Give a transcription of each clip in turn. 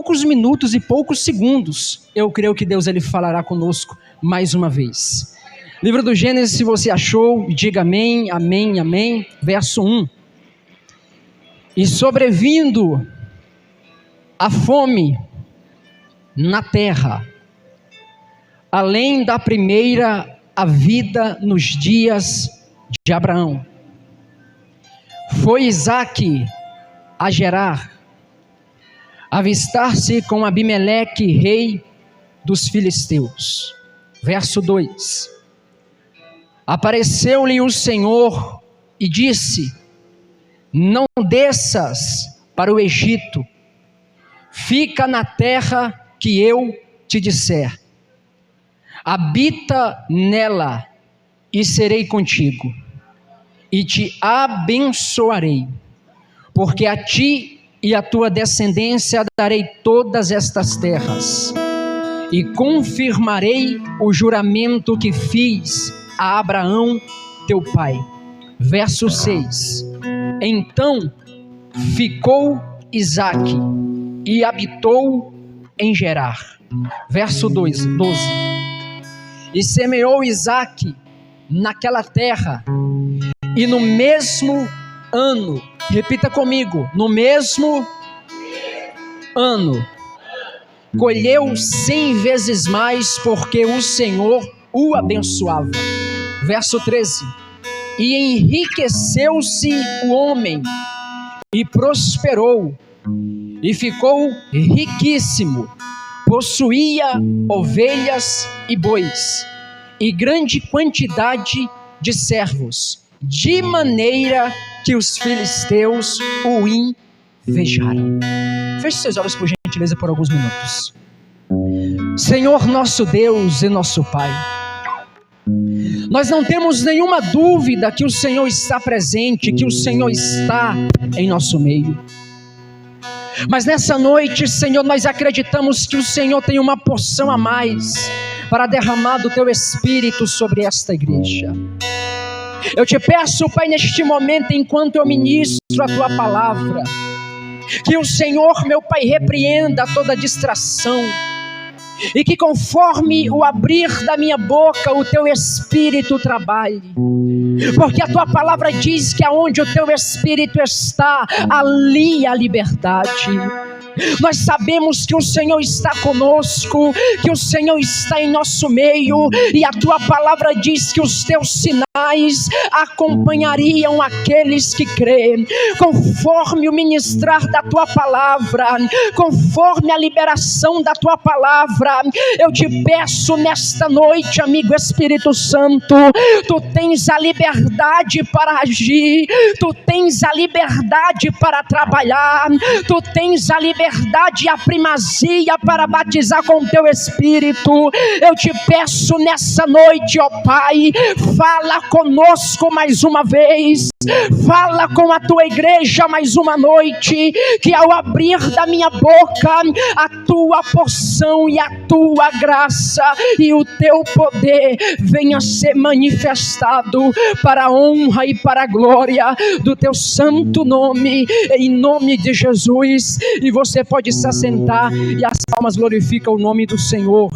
poucos minutos e poucos segundos, eu creio que Deus ele falará conosco mais uma vez. Livro do Gênesis, se você achou, diga amém, amém, amém. Verso 1. E sobrevindo a fome na terra, além da primeira a vida nos dias de Abraão, foi Isaque a Gerar, avistar-se com Abimeleque, rei dos filisteus. Verso 2. Apareceu-lhe o Senhor e disse: não desças para o Egito, fica na terra que eu te disser, habita nela e serei contigo, e te abençoarei, porque a ti e a tua descendência darei todas estas terras, e confirmarei o juramento que fiz a Abraão teu pai. Verso 6. Então ficou Isaque e habitou em Gerar. Verso 12. E semeou Isaque naquela terra, e no mesmo ano, repita comigo, no mesmo ano, colheu 100 vezes mais, porque o Senhor o abençoava. Verso 13. E enriqueceu-se o homem, e prosperou, e ficou riquíssimo, possuía ovelhas e bois, e grande quantidade de servos, de maneira que os filisteus o invejaram. Feche seus olhos por gentileza por alguns minutos. Senhor nosso Deus e nosso Pai, nós não temos nenhuma dúvida que o Senhor está presente, que o Senhor está em nosso meio. Mas nessa noite, Senhor, nós acreditamos que o Senhor tem uma porção a mais para derramar do Teu Espírito sobre esta igreja. Eu te peço, Pai, neste momento, enquanto eu ministro a Tua palavra, que o Senhor, meu Pai, repreenda toda distração, e que conforme o abrir da minha boca, o Teu Espírito trabalhe, porque a Tua palavra diz que aonde o Teu Espírito está, ali há liberdade. Nós sabemos que o Senhor está conosco, que o Senhor está em nosso meio, e a Tua palavra diz que os Teus sinais acompanhariam aqueles que creem. Conforme o ministrar da Tua palavra, conforme a liberação da Tua palavra, eu te peço nesta noite, amigo Espírito Santo, Tu tens a liberdade para agir, Tu tens a liberdade para trabalhar, Tu tens a liberdade e a primazia para batizar com Teu Espírito. Eu te peço nessa noite, ó Pai, fala conosco mais uma vez, fala com a Tua igreja mais uma noite, que ao abrir da minha boca, a Tua porção e a Tua graça e o Teu poder venha ser manifestado para a honra e para a glória do Teu santo nome, em nome de Jesus. E você pode se assentar e as palmas glorificam o nome do Senhor.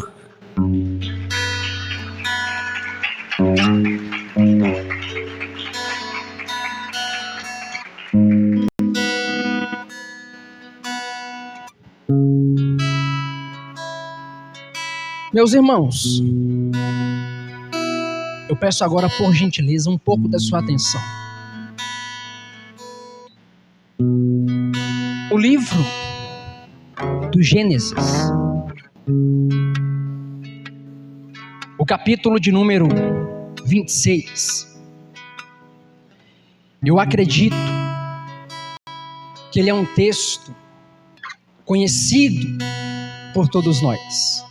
Meus irmãos, eu peço agora, por gentileza, um pouco da sua atenção. O livro do Gênesis, o capítulo de número 26, eu acredito que ele é um texto conhecido por todos nós.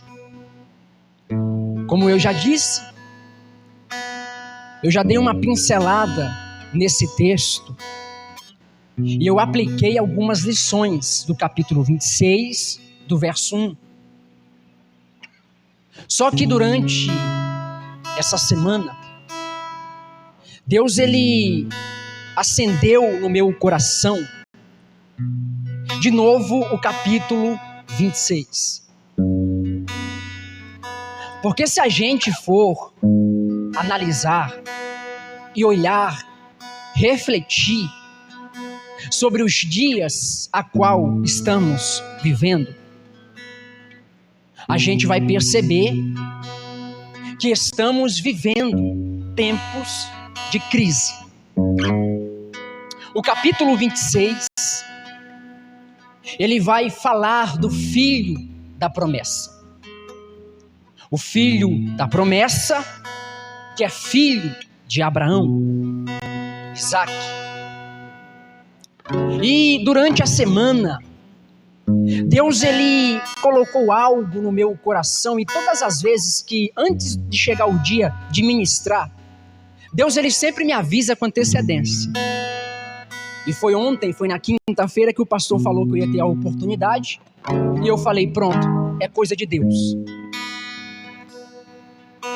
Como eu já disse, eu já dei uma pincelada nesse texto, e eu apliquei algumas lições do capítulo 26, do verso 1. Só que durante essa semana, Deus ele acendeu no meu coração de novo o capítulo 26. Porque se a gente for analisar e olhar, refletir sobre os dias a qual estamos vivendo, a gente vai perceber que estamos vivendo tempos de crise. O capítulo 26, ele vai falar do filho da promessa. O filho da promessa, que é filho de Abraão, Isaac. E durante a semana, Deus ele colocou algo no meu coração, e todas as vezes que antes de chegar o dia de ministrar, Deus ele sempre me avisa com antecedência. E foi ontem, foi na quinta-feira que o pastor falou que eu ia ter a oportunidade, e eu falei, pronto, é coisa de Deus.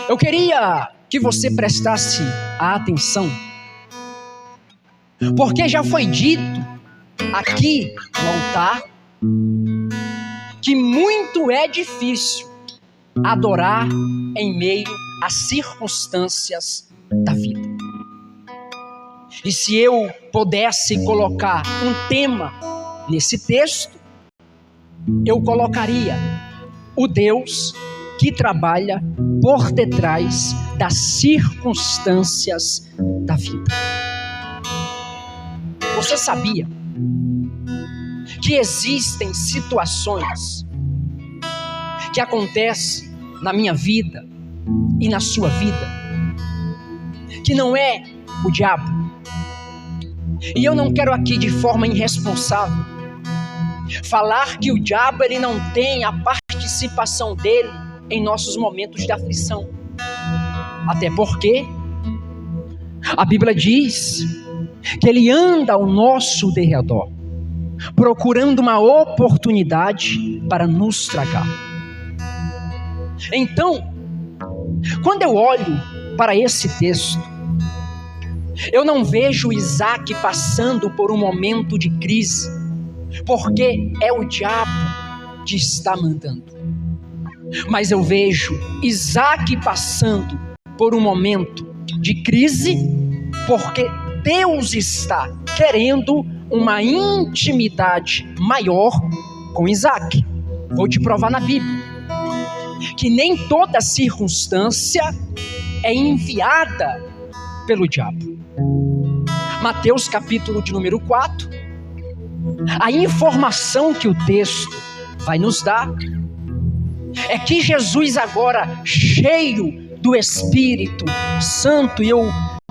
Eu queria que você prestasse a atenção, porque já foi dito aqui no altar que muito é difícil adorar em meio às circunstâncias da vida. E se eu pudesse colocar um tema nesse texto, eu colocaria o Deus que trabalha por detrás das circunstâncias da vida. Você sabia que existem situações que acontecem na minha vida e na sua vida, que não é o diabo? E eu não quero aqui de forma irresponsável falar que o diabo ele não tem a participação dele em nossos momentos de aflição. Até porque a Bíblia diz que ele anda ao nosso derredor, procurando uma oportunidade para nos tragar. Então, quando eu olho para esse texto, eu não vejo Isaac passando por um momento de crise, porque é o diabo que está mandando. Mas eu vejo Isaac passando por um momento de crise, porque Deus está querendo uma intimidade maior com Isaac. Vou te provar na Bíblia que nem toda circunstância é enviada pelo diabo. Mateus capítulo de número 4, a informação que o texto vai nos dar é que Jesus agora, cheio do Espírito Santo, e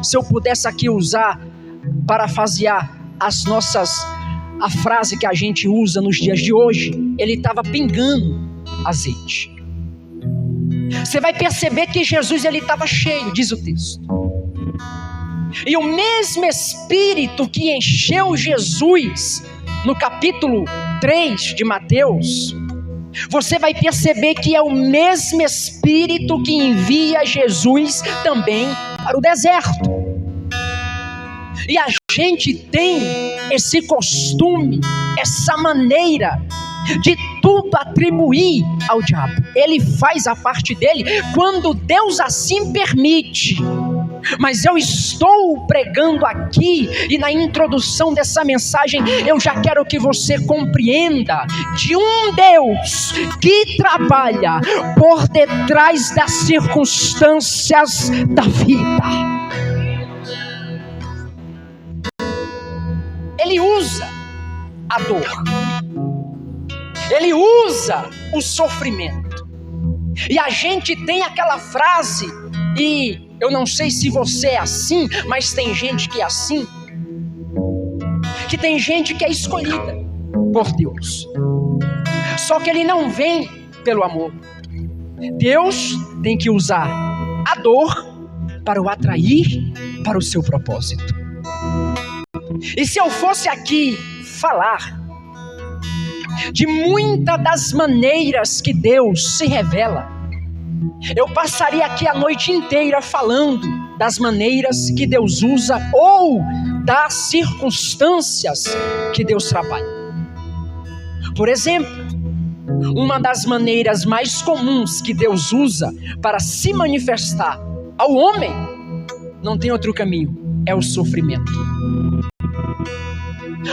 se eu pudesse aqui usar, parafasear a frase que a gente usa nos dias de hoje, ele estava pingando azeite. Você vai perceber que Jesus ele estava cheio, diz o texto. E o mesmo Espírito que encheu Jesus no capítulo 3 de Mateus, você vai perceber que é o mesmo Espírito que envia Jesus também para o deserto. E a gente tem esse costume, essa maneira de tudo atribuir ao diabo. Ele faz a parte dele quando Deus assim permite. Mas eu estou pregando aqui, e na introdução dessa mensagem eu já quero que você compreenda de um Deus que trabalha por detrás das circunstâncias da vida. Ele usa a dor, ele usa o sofrimento. E a gente tem aquela frase, e eu não sei se você é assim, mas tem gente que é assim, que tem gente que é escolhida por Deus, só que ele não vem pelo amor. Deus tem que usar a dor para o atrair para o seu propósito. E se eu fosse aqui falar de muitas das maneiras que Deus se revela, eu passaria aqui a noite inteira falando das maneiras que Deus usa ou das circunstâncias que Deus trabalha. Por exemplo, Uma das maneiras mais comuns que Deus usa para se manifestar ao homem, não tem outro caminho, é o sofrimento.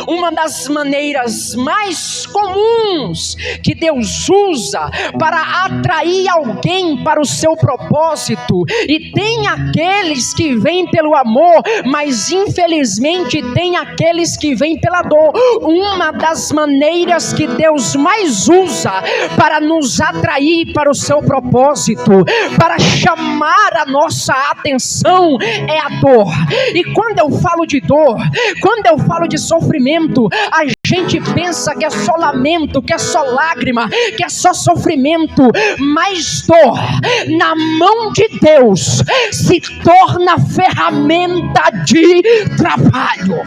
Uma das maneiras mais comuns que Deus usa para atrair alguém para o seu propósito, e tem aqueles que vêm pelo amor, mas infelizmente tem aqueles que vêm pela dor. Uma das maneiras que Deus mais usa para nos atrair para o seu propósito, para chamar a nossa atenção, é a dor. E quando eu falo de dor, quando eu falo de sofrimento, a gente pensa que é só lamento, que é só lágrima, que é só sofrimento, mas dor na mão de Deus se torna ferramenta de trabalho.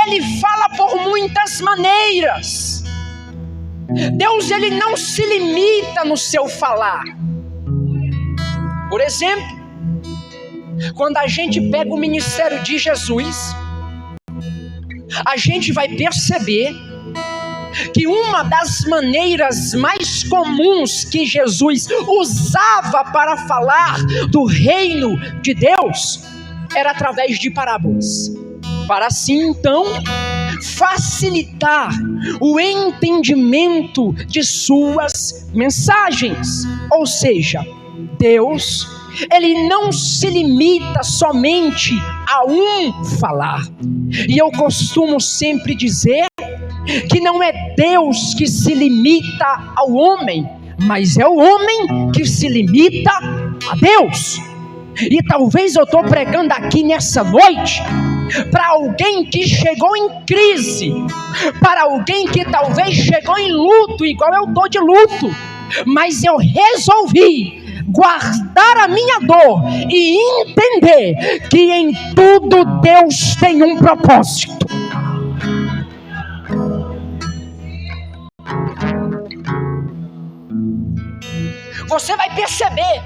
Ele fala por muitas maneiras. Deus, ele não se limita no seu falar. Por exemplo, quando a gente pega o ministério de Jesus, a gente vai perceber que uma das maneiras mais comuns que Jesus usava para falar do reino de Deus era através de parábolas, para assim então facilitar o entendimento de suas mensagens. Ou seja, Deus, ele não se limita somente a um falar. E eu costumo sempre dizer que não é Deus que se limita ao homem, mas é o homem que se limita a Deus. E talvez eu estou pregando aqui nessa noite para alguém que chegou em crise, para alguém que talvez chegou em luto, igual eu estou de luto, mas eu resolvi guardar a minha dor e entender que em tudo Deus tem um propósito. Você vai perceber,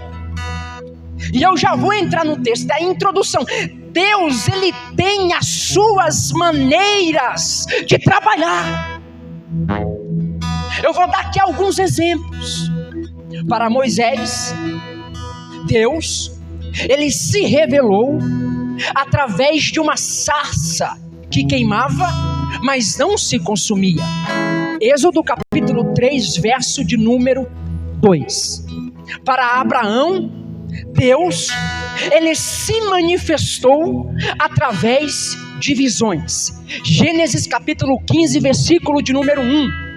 e eu já vou entrar no texto, é a introdução. Deus, ele tem as suas maneiras de trabalhar. Eu vou dar aqui alguns exemplos. Para Moisés, Deus, ele se revelou através de uma sarça que queimava, mas não se consumia. Êxodo capítulo 3, verso de número 2. Para Abraão, Deus, ele se manifestou através de visões. Gênesis capítulo 15, versículo de número 1.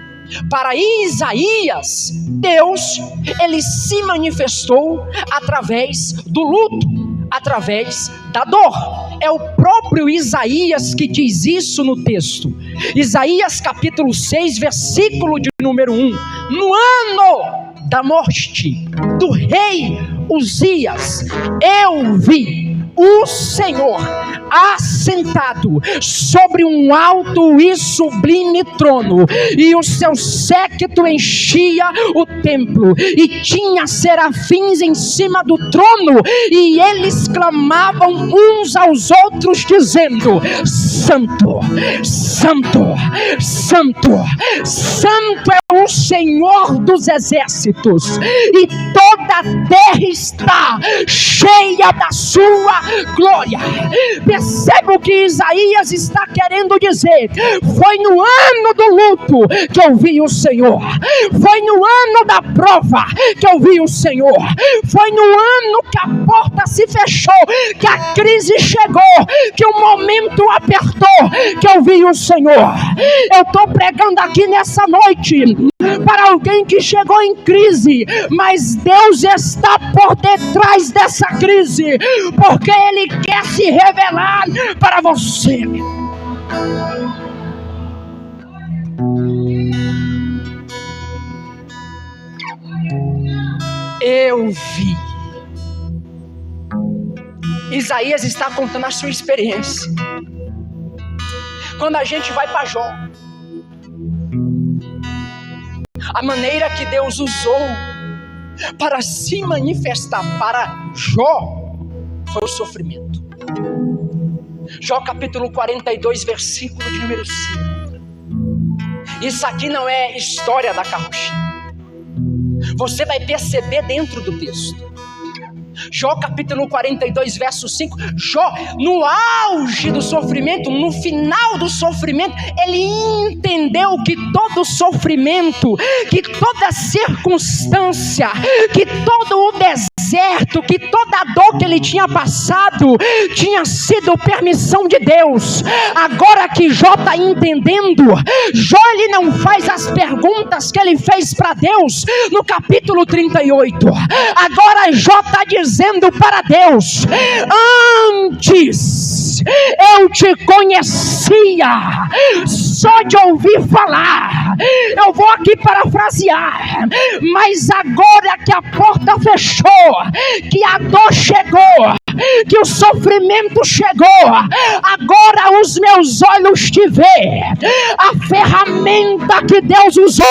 Para Isaías, Deus, ele se manifestou através do luto, através da dor. É o próprio Isaías que diz isso no texto. Isaías capítulo 6, versículo de número 1. No ano da morte do rei Uzias, eu vi o Senhor assentado sobre um alto e sublime trono, e o seu séquito enchia o templo, e tinha serafins em cima do trono, e eles clamavam uns aos outros dizendo: Santo, Santo, Santo, Santo é o Senhor dos exércitos, e toda a terra está cheia da sua glória. Perceba o que Isaías está querendo dizer. Foi no ano do luto que eu vi o Senhor, foi no ano da prova que eu vi o Senhor, foi no ano que a porta se fechou, que a crise chegou, que o momento apertou, que eu vi o Senhor. Eu estou pregando aqui nessa noite para alguém que chegou em crise, mas Deus está por detrás dessa crise, porque Ele quer se revelar para você. Eu vi. Isaías está contando a sua experiência. Quando a gente vai para Jó, a maneira que Deus usou para se manifestar para Jó foi o sofrimento. Jó capítulo 42, versículo de número 5. Isso aqui não é história da carochinha. Você vai perceber dentro do texto. Jó capítulo 42, verso 5. Jó, no auge do sofrimento, no final do sofrimento, ele entendeu que todo sofrimento, que toda circunstância, que todo o deserto, que toda a dor que ele tinha passado, tinha sido permissão de Deus. Agora que Jó está entendendo, Jó ele não faz as perguntas que ele fez para Deus no capítulo 38. Agora Jó está dizendo para Deus: antes eu te conhecia só de ouvir falar. Eu vou aqui parafrasear, mas agora que a porta fechou, que a dor chegou, que o sofrimento chegou, agora os meus olhos te vê. A ferramenta que Deus usou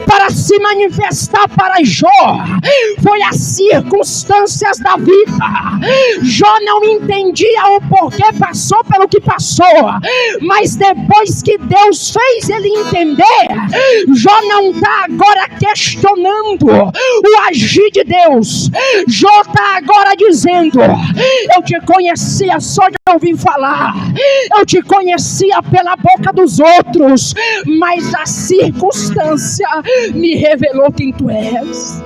para se manifestar para Jó foi as circunstâncias da vida. Jó não entendia o porquê passou pelo que passou, mas depois que Deus fez ele entender, Jó não está agora questionando o agir de Deus. Jó está agora dizendo: eu te conhecia só de ouvir falar, eu te conhecia pela boca dos outros, mas a circunstância me revelou quem tu és.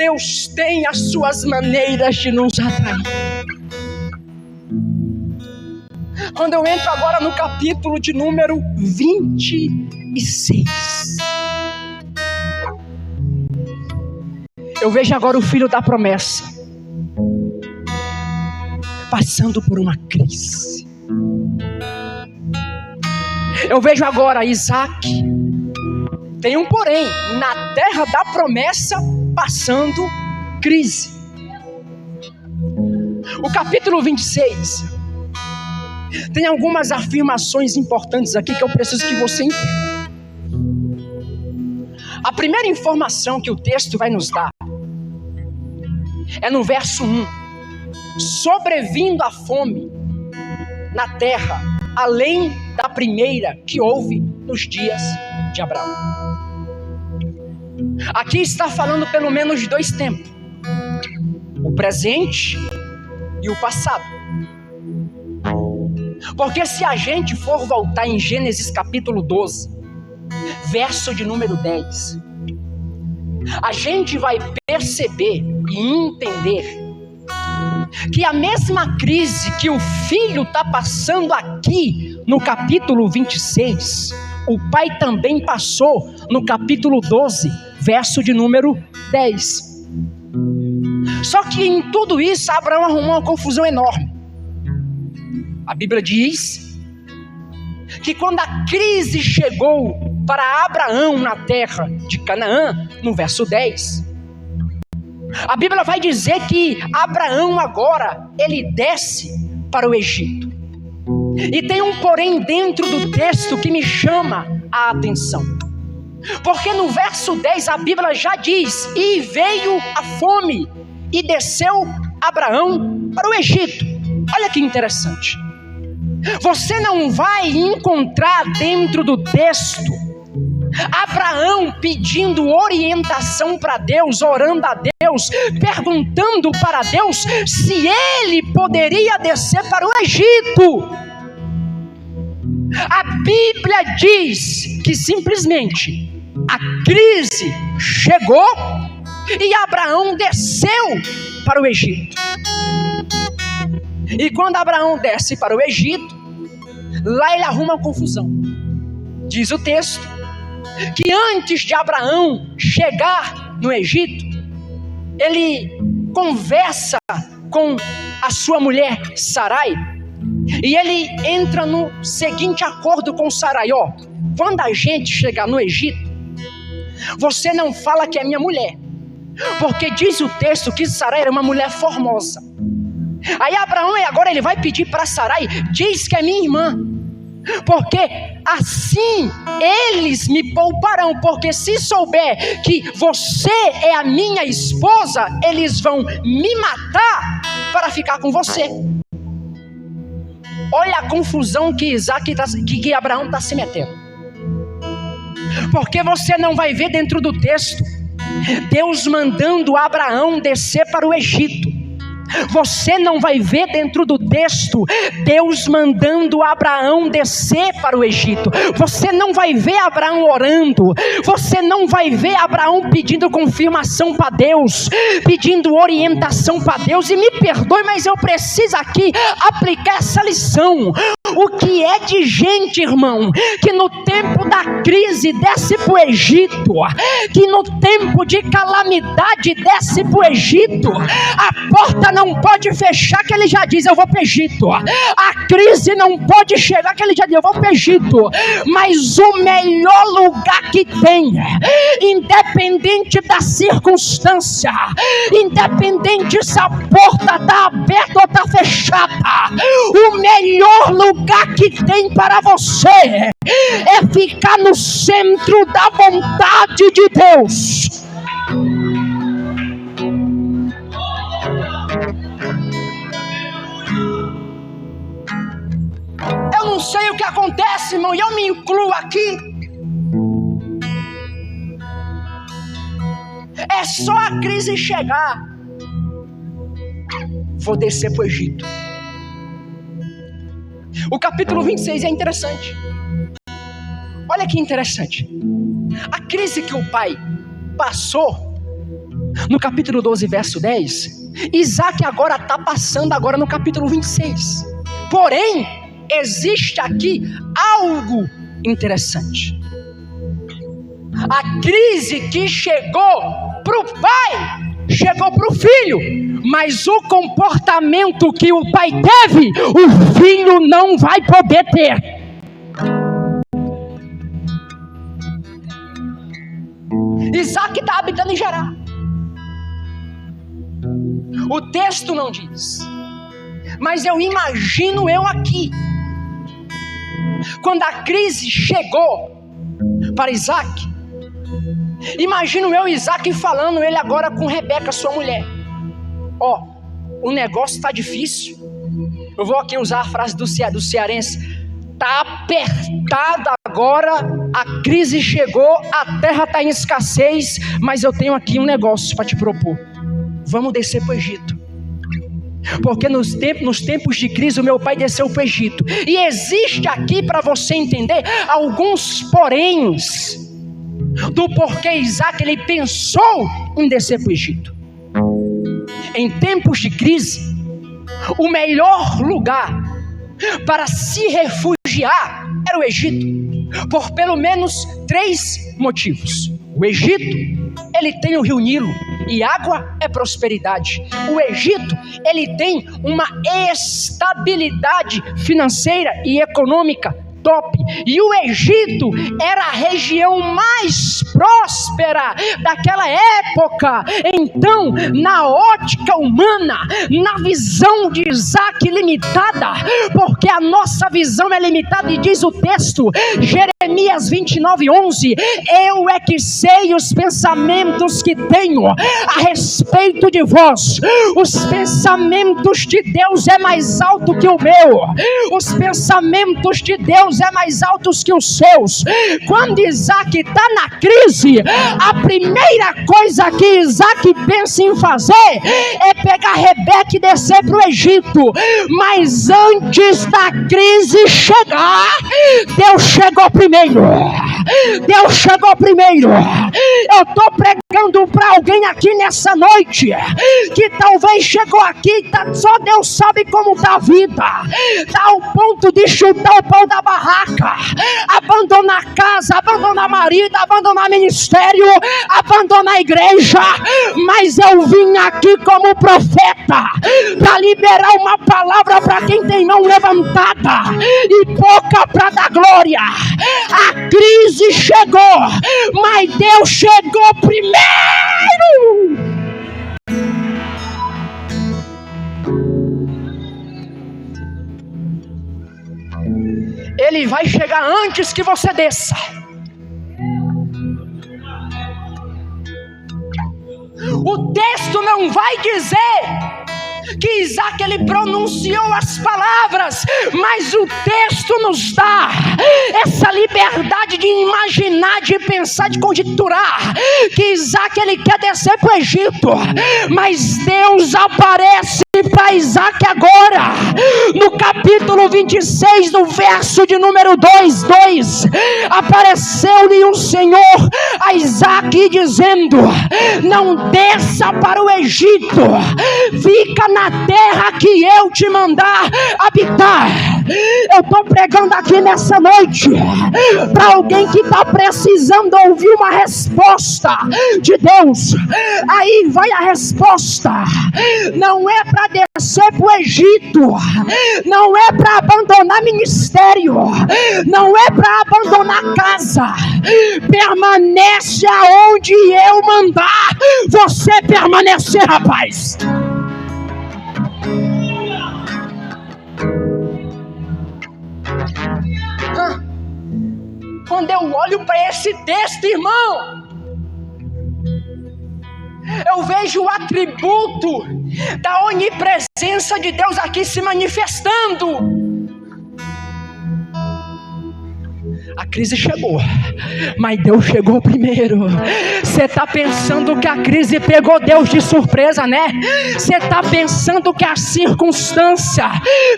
Deus tem as suas maneiras de nos atrair. Quando eu entro agora no capítulo de número 26, eu vejo agora o filho da promessa passando por uma crise. Eu vejo agora Isaac, tem um porém, na terra da promessa passando crise. O capítulo 26 tem algumas afirmações importantes aqui que eu preciso que você entenda. A primeira informação que o texto vai nos dar é no verso 1. Sobrevindo a fome na terra, além da primeira que houve nos dias de Abraão. Aqui está falando pelo menos de dois tempos: o presente e o passado. Porque se a gente for voltar em Gênesis capítulo 12, verso de número 10, a gente vai perceber e entender que a mesma crise que o filho está passando aqui no capítulo 26, o pai também passou no capítulo 12, verso de número 10. Só que em tudo isso Abraão arrumou uma confusão enorme. A Bíblia diz que quando a crise chegou para Abraão na terra de Canaã, no verso 10, a Bíblia vai dizer que Abraão agora, ele desce para o Egito. E tem um porém dentro do texto que me chama a atenção. Porque no verso 10 a Bíblia já diz: e veio a fome, e desceu Abraão para o Egito. Olha que interessante. Você não vai encontrar dentro do texto Abraão pedindo orientação para Deus, orando a Deus, perguntando para Deus se ele poderia descer para o Egito. A Bíblia diz que simplesmente a crise chegou e Abraão desceu para o Egito. E quando Abraão desce para o Egito, lá ele arruma uma confusão. Diz o texto que antes de Abraão chegar no Egito, ele conversa com a sua mulher Sarai, e ele entra no seguinte acordo com Sarai: ó, quando a gente chegar no Egito, você não fala que é minha mulher, porque diz o texto que Sarai era uma mulher formosa. Aí Abraão agora ele vai pedir para Sarai: diz que é minha irmã. porque assim eles me pouparão, porque se souber que você é a minha esposa, eles vão me matar para ficar com você. Olha a confusão que que Abraão está se metendo. Porque você não vai ver dentro do texto Deus mandando Abraão descer para o Egito. Você não vai ver dentro do texto Deus mandando Abraão descer para o Egito. Você não vai ver Abraão orando. Você não vai ver Abraão pedindo confirmação para Deus, pedindo orientação para Deus. E me perdoe, mas eu preciso aqui aplicar essa lição. O que é de gente, irmão, que no tempo da crise desce para o Egito, que no tempo de calamidade desce para o Egito. A porta não pode fechar, que ele já diz, eu vou para o Egito. A crise não pode chegar, que ele já diz, eu vou para o Egito. Mas o melhor lugar que tem, independente da circunstância, independente se a porta está aberta ou está fechada, o melhor lugar que tem para você é ficar no centro da vontade de Deus. Eu não sei o que acontece, irmão, e eu me incluo aqui. É só a crise chegar, vou descer para o Egito. O capítulo 26 é interessante. Olha que interessante. A crise que o pai passou no capítulo 12, verso 10, Isaac agora está passando agora no capítulo 26. Porém, existe aqui algo interessante. A crise que chegou para o pai, chegou para o filho, mas o comportamento que o pai teve, o filho não vai poder ter. Isaac está habitando em Gerar. O texto não diz, mas eu imagino eu aqui, quando a crise chegou para Isaac, imagino eu Isaac falando, ele agora com Rebeca, sua mulher. Ó, o negócio está difícil. Eu vou aqui usar a frase do cearense. Está apertado agora, a crise chegou, a terra está em escassez, mas eu tenho aqui um negócio para te propor. Vamos descer para o Egito. Porque nos tempos de crise o meu pai desceu para o Egito. E existe aqui, para você entender, alguns poréns do porquê Isaac ele pensou em descer para o Egito. Em tempos de crise, o melhor lugar para se refugiar era o Egito, por pelo menos 3 motivos. O Egito, ele tem o rio Nilo, e água é prosperidade. O Egito, ele tem uma estabilidade financeira e econômica top. E o Egito era a região mais próspera daquela época. Então, na ótica humana, na visão de Isaac limitada, porque a nossa visão é limitada, e diz o texto, Jeremias 29:11, eu é que sei os pensamentos que tenho a respeito de vós. Os pensamentos de Deus é mais alto que o meu. Os pensamentos de Deus é mais altos que os seus. Quando Isaac está na crise, a primeira coisa que Isaac pensa em fazer é pegar Rebeca e descer para o Egito. Mas antes da crise chegar, Deus chegou primeiro. Deus chegou primeiro. Eu estou pregando para alguém aqui nessa noite que talvez chegou aqui, só Deus sabe como está a vida, está ao ponto de chutar o pão da barraca, abandonar a casa, abandonar marido, abandonar ministério, abandonar a igreja. Mas eu vim aqui como profeta para liberar uma palavra para quem tem mão levantada e boca para dar glória. A crise chegou, mas Deus chegou primeiro. ele vai chegar antes que você desça. O texto não vai dizer que Isaac ele pronunciou as palavras, mas o texto nos dá essa liberdade de imaginar, de pensar, de conjecturar que Isaac ele quer descer para o Egito, mas Deus aparece para Isaac agora, no capítulo 26, no verso de número 2, apareceu-lhe o Senhor a Isaac dizendo: não desça para o Egito, fica na terra que eu te mandar habitar. Eu estou pregando aqui nessa noite para alguém que está precisando ouvir uma resposta de Deus. Aí vai a resposta: não é para descer para o Egito, não é para abandonar ministério, não é para abandonar casa. Permanece aonde eu mandar você permanecer, rapaz. Quando eu olho para esse texto, irmão, eu vejo o atributo da onipresença de Deus aqui se manifestando. A crise chegou, mas Deus chegou primeiro. Você está pensando que a crise pegou Deus de surpresa, né? Você está pensando que a circunstância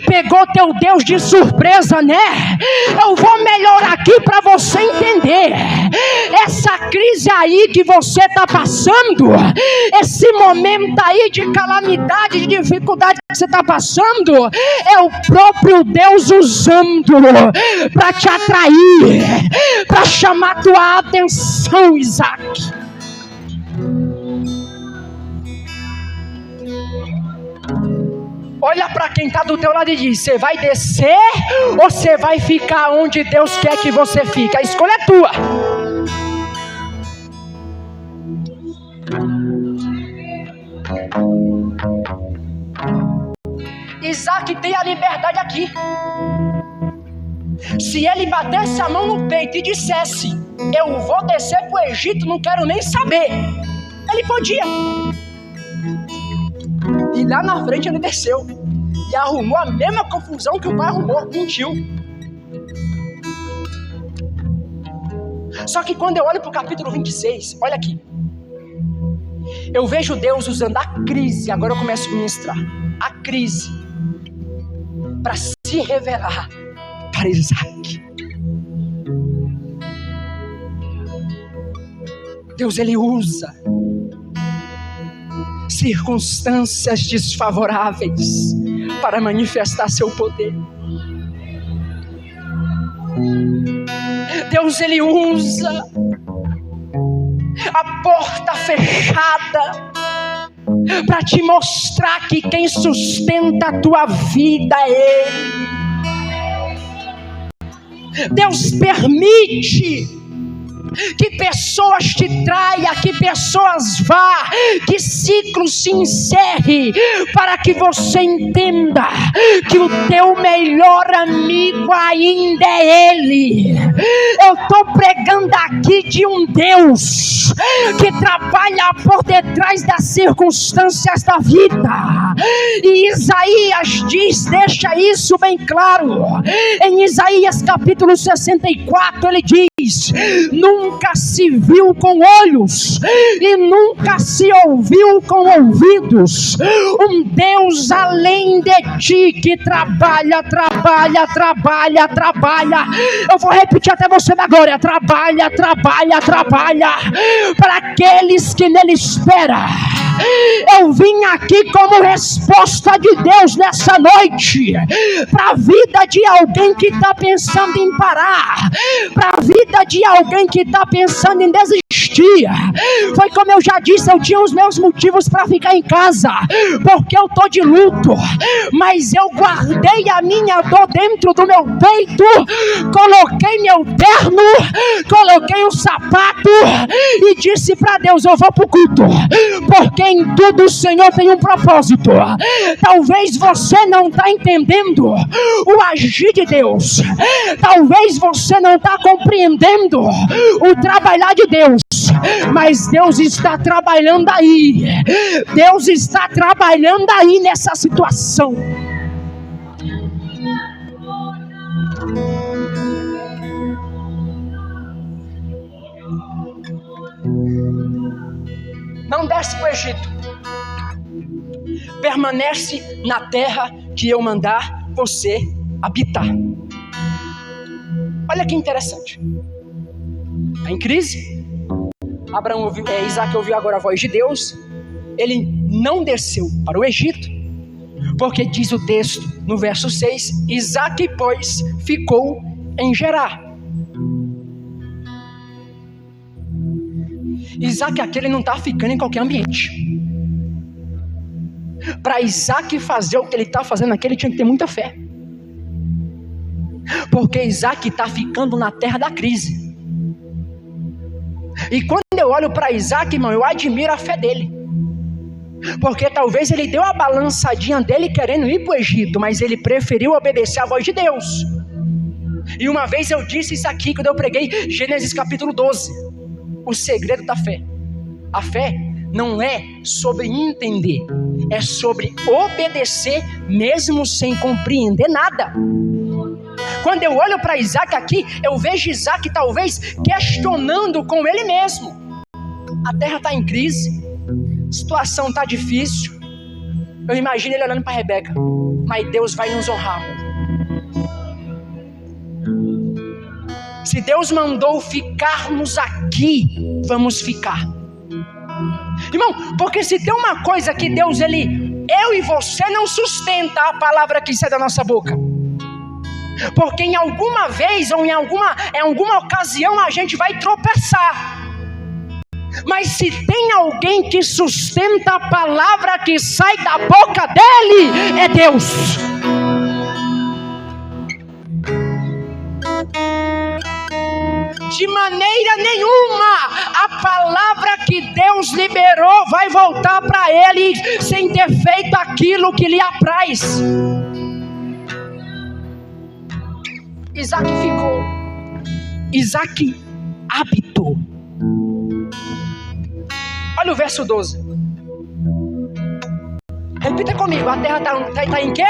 pegou teu Deus de surpresa, né? Eu vou melhorar aqui para você entender. Essa crise aí que você está passando, esse momento aí de calamidade, de dificuldade que você está passando, é o próprio Deus usando para te atrair, para chamar tua atenção, Isaac. Olha para quem está do teu lado e diz: você vai descer ou você vai ficar onde Deus quer que você fique? A escolha é tua. Isaac tem a liberdade aqui. Se ele batesse a mão no peito e dissesse: eu vou descer para o Egito, não quero nem saber, ele podia. E lá na frente ele desceu e arrumou a mesma confusão que o pai arrumou, mentiu. Só que quando eu olho para o capítulo 26, olha aqui, eu vejo Deus usando a crise. Agora eu começo a ministrar a crise para se revelar para Isaac. Deus ele usa circunstâncias desfavoráveis para manifestar seu poder. Deus ele usa a porta fechada para te mostrar que quem sustenta a tua vida é Ele. Deus permite que pessoas te traiam, que pessoas vá, que ciclo se encerre, para que você entenda que o teu melhor amigo ainda é Ele. Eu estou pregando aqui de um Deus que trabalha por detrás das circunstâncias da vida. E Isaías diz, deixa isso bem claro, em Isaías capítulo 64, ele diz: nunca se viu com olhos e nunca se ouviu com ouvidos um Deus além de ti, que trabalha. Eu vou repetir até você da glória: trabalha para aqueles que nele esperam. Eu vim aqui como resposta de Deus nessa noite para a vida de alguém que está pensando em parar, para a vida de alguém que está pensando em desistir. Foi como eu já disse, eu tinha os meus motivos para ficar em casa, porque eu estou de luto, mas eu guardei a minha dor dentro do meu peito, coloquei meu terno, coloquei o sapato e disse para Deus: eu vou para o culto, porque em tudo o Senhor tem um propósito. Talvez você não está entendendo o agir de Deus. Talvez você não está compreendendo o trabalhar de Deus. Mas Deus está trabalhando aí. Deus está trabalhando aí nessa situação. Não desce para o Egito. Permanece na terra que eu mandar você habitar. Olha que interessante. Está em crise. Isaac ouviu agora a voz de Deus. Ele não desceu para o Egito, porque diz o texto no verso 6: Isaac, pois, ficou em Gerar. Isaac aqui, ele não está ficando em qualquer ambiente. Para Isaac fazer o que ele está fazendo aqui, ele tinha que ter muita fé. Porque Isaac está ficando na terra da crise. E quando eu olho para Isaac, irmão, eu admiro a fé dele. Porque talvez ele deu a balançadinha dele querendo ir para o Egito, mas ele preferiu obedecer à voz de Deus. E uma vez eu disse isso aqui, quando eu preguei Gênesis capítulo 12. O segredo da fé. A fé não é sobre entender, é sobre obedecer mesmo sem compreender nada. Quando eu olho para Isaac aqui, eu vejo Isaac talvez questionando com ele mesmo. A terra está em crise, a situação está difícil. Eu imagino ele olhando para Rebeca: mas Deus vai nos honrar. Se Deus mandou ficarmos aqui, vamos ficar. Irmão, porque se tem uma coisa que Deus, eu e você não sustenta a palavra que sai da nossa boca. Porque em alguma vez ou em alguma ocasião a gente vai tropeçar. Mas se tem alguém que sustenta a palavra que sai da boca dele, é Deus. De maneira nenhuma a palavra que Deus liberou vai voltar para ele sem ter feito aquilo que lhe apraz. Isaac ficou. Isaac habitou. Olha o verso 12. Repita comigo. A terra está em quê?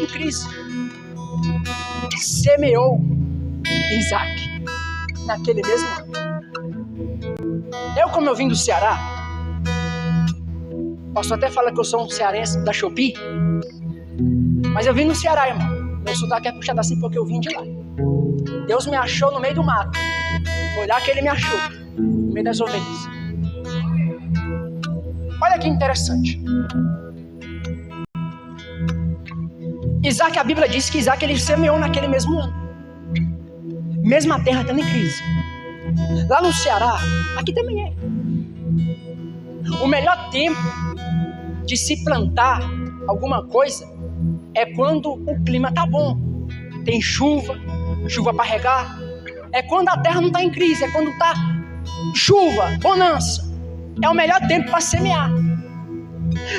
Em crise. Semeou Isaac naquele mesmo ano. Como eu vim do Ceará, posso até falar que eu sou um cearense da Shopee, mas eu vim no Ceará, irmão. Meu sotaque é puxado assim porque eu vim de lá. Deus me achou no meio do mato. Foi lá que ele me achou, no meio das ovelhas. Olha que interessante. Isaac, a Bíblia diz que Isaac ele semeou naquele mesmo ano. Mesmo a terra estando em crise. Lá no Ceará, aqui também é. O melhor tempo de se plantar alguma coisa é quando o clima está bom. Tem chuva para regar. É quando a terra não está em crise, é quando está chuva, bonança. É o melhor tempo para semear.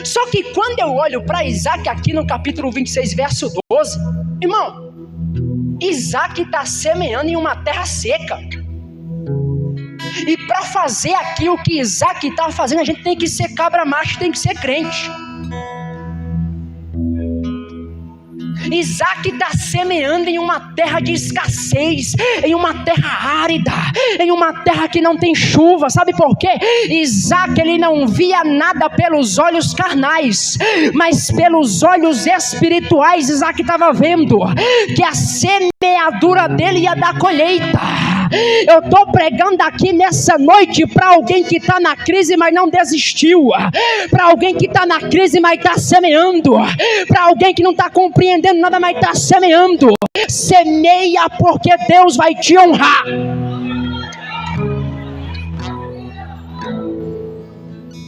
Só que quando eu olho para Isaac aqui no capítulo 26, verso 12, irmão, Isaac está semeando em uma terra seca. E para fazer aqui o que Isaac está fazendo, a gente tem que ser cabra macho, tem que ser crente. Isaac está semeando em uma terra de escassez, em uma terra árida, em uma terra que não tem chuva. Sabe por quê? Isaac ele não via nada pelos olhos carnais, mas pelos olhos espirituais. Isaac estava vendo que a semeadura dele ia dar colheita. Eu estou pregando aqui nessa noite para alguém que está na crise, mas não desistiu, para alguém que está na crise, mas está semeando, para alguém que não está compreendendo nada, mas está semeando. Semeia, porque Deus vai te honrar.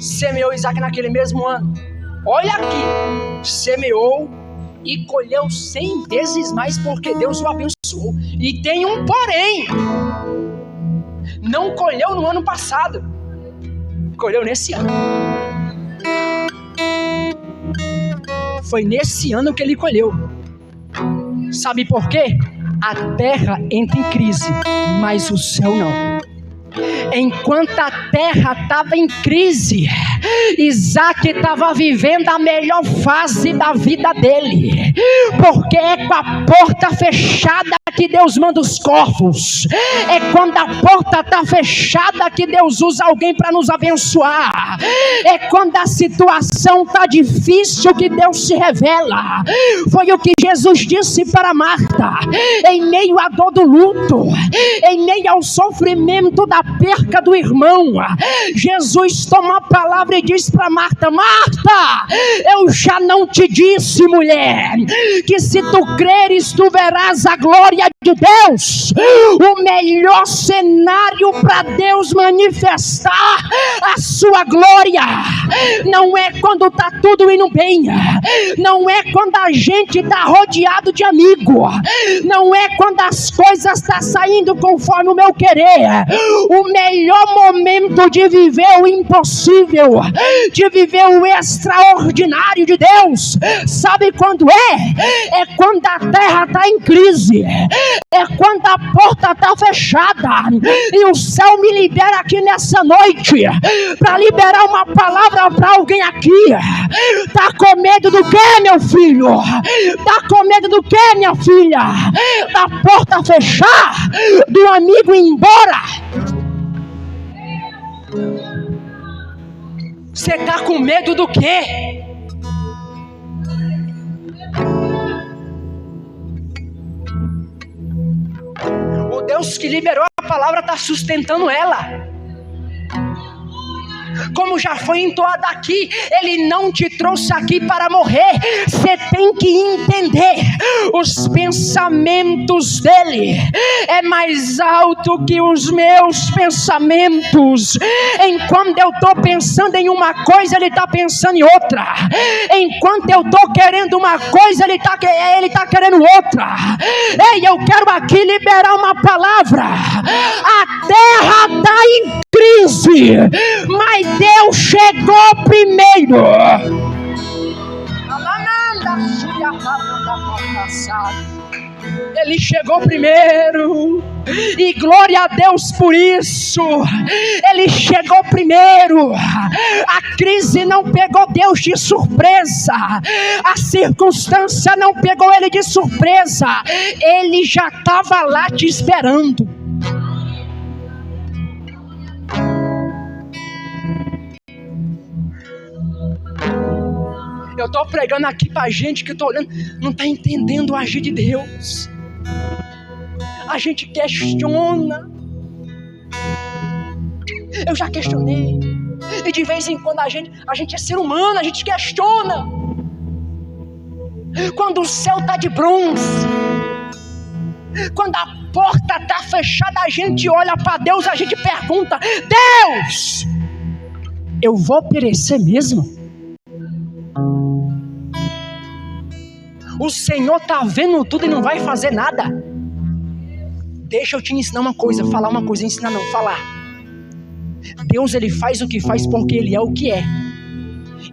Semeou Isaac naquele mesmo ano. Olha aqui, semeou e colheu 100 vezes mais, porque Deus o abençoou. E tem um porém: não colheu no ano passado. Colheu nesse ano. Foi nesse ano que ele colheu. Sabe por quê? A terra entra em crise, mas o céu não. Enquanto a terra estava em crise, Isaac estava vivendo a melhor fase da vida dele, porque é com a porta fechada que Deus manda os corvos, é quando a porta está fechada que Deus usa alguém para nos abençoar, é quando a situação está difícil que Deus se revela. Foi o que Jesus disse para Marta, em meio à dor do luto, em meio ao sofrimento da perca do irmão, Jesus toma a palavra e diz para Marta: Marta, eu já não te disse, mulher, que se tu creres tu verás a glória de Deus? O melhor cenário para Deus manifestar a sua glória não é quando está tudo indo bem, não é quando a gente está rodeado de amigo, não é quando as coisas estão saindo conforme o meu querer. O melhor momento de viver o impossível, de viver o extraordinário de Deus, sabe quando é? É quando a terra está em crise, é quando a porta está fechada, e o céu me libera aqui nessa noite, para liberar uma palavra para alguém aqui. Tá com medo do que, meu filho? Tá com medo do que, minha filha? Da porta fechar, do amigo ir embora. Você tá com medo do quê? O Deus que liberou a palavra está sustentando ela. Como já foi entoado aqui, Ele não te trouxe aqui para morrer. Você tem que entender, os pensamentos dEle é mais alto que os meus pensamentos. Enquanto eu estou pensando em uma coisa, Ele está pensando em outra. Enquanto eu estou querendo uma coisa, Ele está querendo outra. Ei, eu quero aqui liberar uma palavra. A terra está em crise, mas Deus chegou primeiro. Ele chegou primeiro, e glória a Deus por isso. Ele chegou primeiro. A crise não pegou Deus de surpresa, a circunstância não pegou Ele de surpresa. Ele já estava lá te esperando. Eu estou pregando aqui para gente que está olhando, não está entendendo o agir de Deus. A gente questiona. Eu já questionei. E de vez em quando a gente é ser humano, a gente questiona. Quando o céu está de bronze, quando a porta está fechada, a gente olha para Deus, a gente pergunta: Deus, eu vou perecer mesmo? O Senhor está vendo tudo e não vai fazer nada. Deixa eu te ensinar uma coisa, falar uma coisa, ensinar não, falar. Deus, Ele faz o que faz porque Ele é o que é.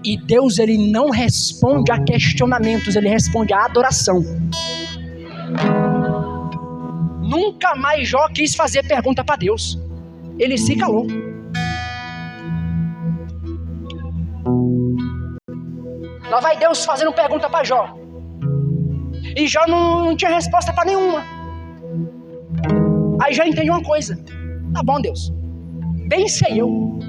E Deus, Ele não responde a questionamentos, Ele responde a adoração. Nunca mais Jó quis fazer pergunta para Deus. Ele se calou. Lá vai Deus fazendo pergunta para Jó. E Jó não tinha resposta para nenhuma. Aí já entendi uma coisa. Tá bom, Deus, bem sei eu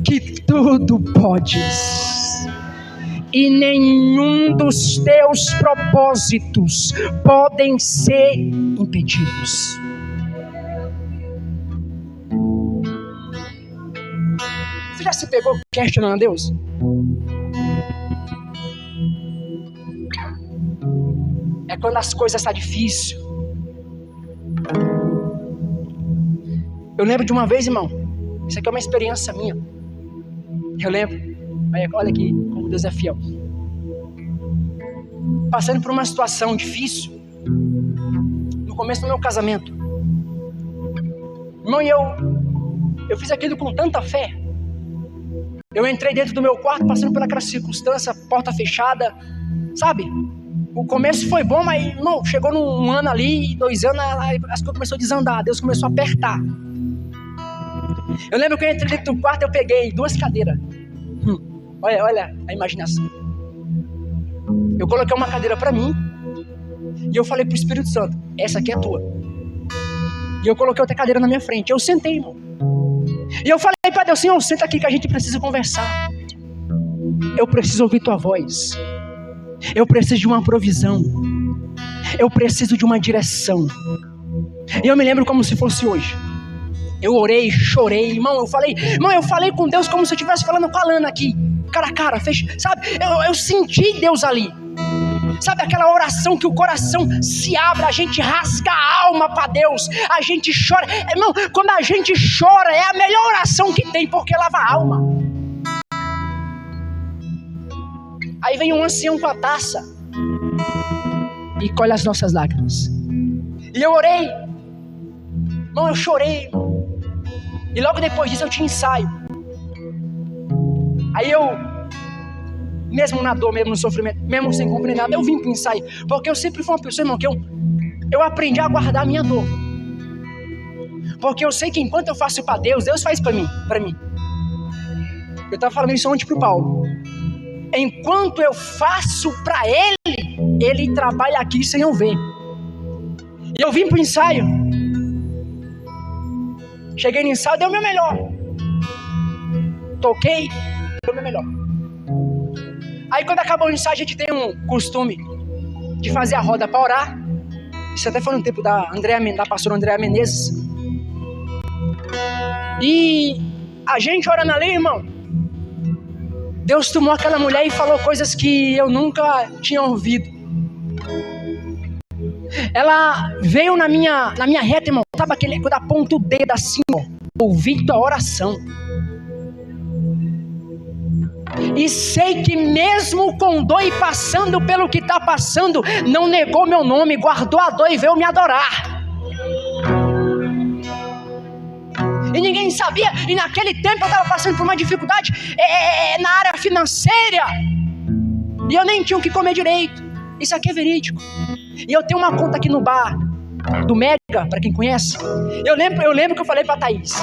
que tudo podes, e nenhum dos teus propósitos podem ser impedidos. Você já se pegou questionando a Deus? É quando as coisas estão difíceis. Eu lembro de uma vez, irmão, isso aqui é uma experiência minha. Eu lembro, olha aqui como Deus é fiel. Passando por uma situação difícil, no começo do meu casamento. Irmão, e eu eu fiz aquilo com tanta fé. Eu entrei dentro do meu quarto, passando por aquela circunstância, porta fechada, sabe? O começo foi bom, mas, irmão, chegou num ano ali, 2 anos, as coisas começaram a desandar, Deus começou a apertar. Eu lembro que eu entrei dentro do quarto, eu peguei 2 cadeiras. Olha a imaginação. Eu coloquei uma cadeira para mim, e eu falei pro Espírito Santo, essa aqui é tua. E eu coloquei outra cadeira na minha frente, eu sentei, irmão. E eu falei para Deus, Senhor, senta aqui que a gente precisa conversar. Eu preciso ouvir tua voz. Eu preciso de uma provisão. Eu preciso de uma direção. E eu me lembro como se fosse hoje. Eu orei, chorei, irmão, eu falei com Deus como se eu estivesse falando com a Lana aqui. Cara a cara, sabe? Eu senti Deus ali. Sabe aquela oração que o coração se abre, a gente rasga a alma para Deus, a gente chora. Irmão, quando a gente chora, é a melhor oração que tem, porque lava a alma. Aí vem um ancião com a taça e colhe as nossas lágrimas. E eu orei, irmão, eu chorei, irmão. E logo depois disso eu tinha ensaio. Aí eu, mesmo na dor, mesmo no sofrimento, mesmo sem compreender nada, eu vim para o ensaio. Porque eu sempre fui uma pessoa, irmão, que eu aprendi a guardar a minha dor. Porque eu sei que enquanto eu faço para Deus, Deus faz para mim. Eu estava falando isso ontem para o Paulo. Enquanto eu faço para Ele, Ele trabalha aqui sem eu ver. E eu vim para o ensaio. Cheguei no ensaio, deu o meu melhor. Toquei, deu o meu melhor. Aí quando acabou o ensaio, a gente tem um costume de fazer a roda para orar. Isso até foi no tempo da pastora Andréa Menezes. E a gente orando ali, irmão, Deus tomou aquela mulher e falou coisas que eu nunca tinha ouvido. Ela veio na minha reta, irmão, sabe aquele quando aponta o dedo assim, ó, ouvi tua oração. E sei que mesmo com dor e passando pelo que está passando, não negou meu nome, guardou a dor e veio me adorar. E ninguém sabia, e naquele tempo eu estava passando por uma dificuldade na área financeira, e eu nem tinha o que comer direito. Isso aqui é verídico. E eu tenho uma conta aqui no bar do Mega, para quem conhece. Eu lembro que eu falei para Thaís,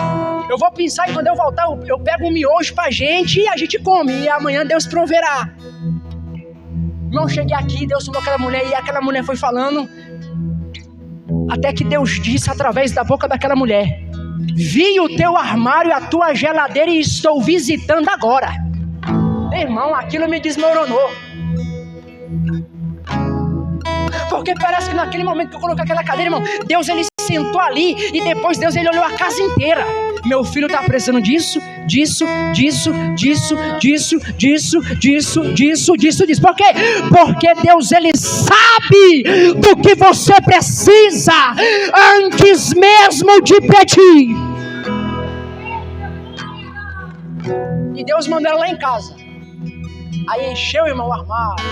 eu vou pensar e quando eu voltar eu pego um miojo pra gente e a gente come, e amanhã Deus proverá. Não cheguei aqui, Deus tomou aquela mulher, e aquela mulher foi falando, até que Deus disse através da boca daquela mulher: vi o teu armário e a tua geladeira e estou visitando agora. Irmão, aquilo me desmoronou. Porque parece que naquele momento que eu coloquei aquela cadeira, irmão, Deus ele sentou ali e depois Deus ele olhou a casa inteira. Meu filho está precisando disso. Por quê? Porque Deus ele sabe do que você precisa antes mesmo de pedir. E Deus mandou ela lá em casa. Aí encheu, irmão, o armário.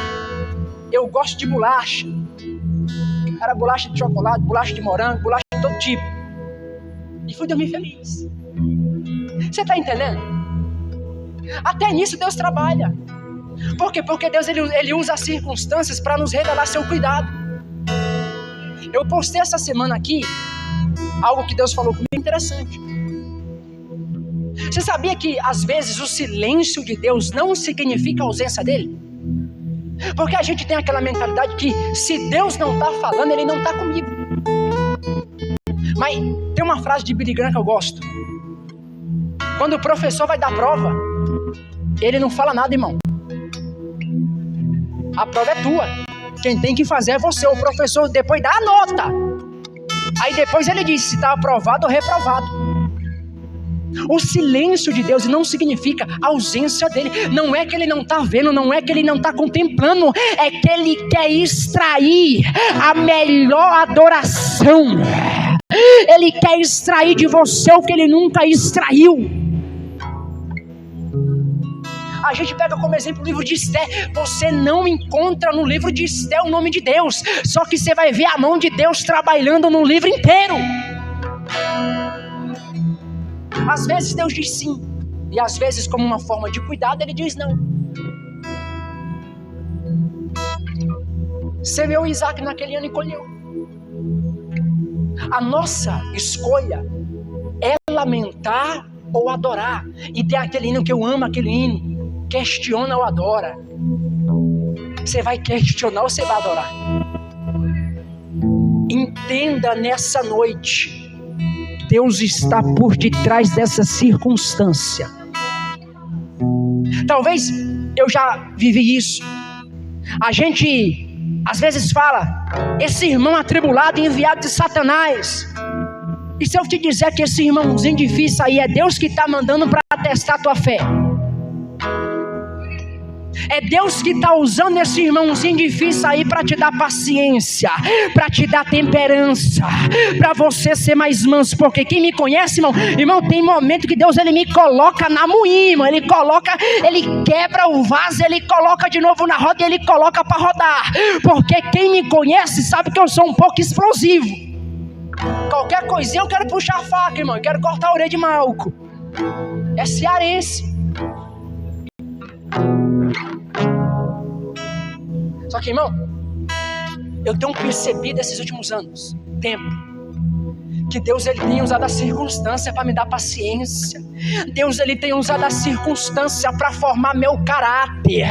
Eu gosto de bolacha. Era bolacha de chocolate, bolacha de morango, bolacha de todo tipo. E fui dormir feliz. Você está entendendo? Até nisso Deus trabalha. Por quê? Porque Deus ele usa as circunstâncias para nos revelar seu cuidado. Eu postei essa semana aqui algo que Deus falou comigo interessante. Você sabia que às vezes o silêncio de Deus não significa a ausência dele? Porque a gente tem aquela mentalidade que se Deus não está falando, Ele não está comigo. Mas tem uma frase de Billy Graham que eu gosto. Quando o professor vai dar prova, ele não fala nada, irmão. A prova é tua. Quem tem que fazer é você. O professor depois dá a nota. Aí depois ele diz se está aprovado ou reprovado. O silêncio de Deus não significa a ausência dele. Não é que ele não está vendo, não é que ele não está contemplando, é que ele quer extrair a melhor adoração. Ele quer extrair de você o que ele nunca extraiu. A gente pega como exemplo o livro de Esté. Você não encontra no livro de Esté o nome de Deus, só que você vai ver a mão de Deus trabalhando no livro inteiro. Às vezes Deus diz sim, e às vezes, como uma forma de cuidado, Ele diz não. Semeou Isaac naquele ano e colheu. A nossa escolha é lamentar ou adorar. E tem aquele hino que eu amo, aquele hino, questiona ou adora. Você vai questionar ou você vai adorar? Entenda nessa noite, Deus está por detrás dessa circunstância. Talvez eu já vivi isso. A gente às vezes fala, esse irmão atribulado e enviado de Satanás. E se eu te dizer que esse irmãozinho difícil aí é Deus que está mandando para testar a tua fé? É Deus que está usando esse irmãozinho difícil aí para te dar paciência, para te dar temperança, para você ser mais manso. Porque quem me conhece, irmão, tem momento que Deus ele me coloca na moinha, irmão. Ele quebra o vaso, ele coloca de novo na roda e ele coloca para rodar. Porque quem me conhece sabe que eu sou um pouco explosivo. Qualquer coisinha eu quero puxar a faca, irmão. Eu quero cortar a orelha de Malco. É cearense. Só que, irmão, eu tenho percebido esses últimos anos, que Deus ele tem usado a circunstância para me dar paciência. Deus ele tem usado a circunstância para formar meu caráter.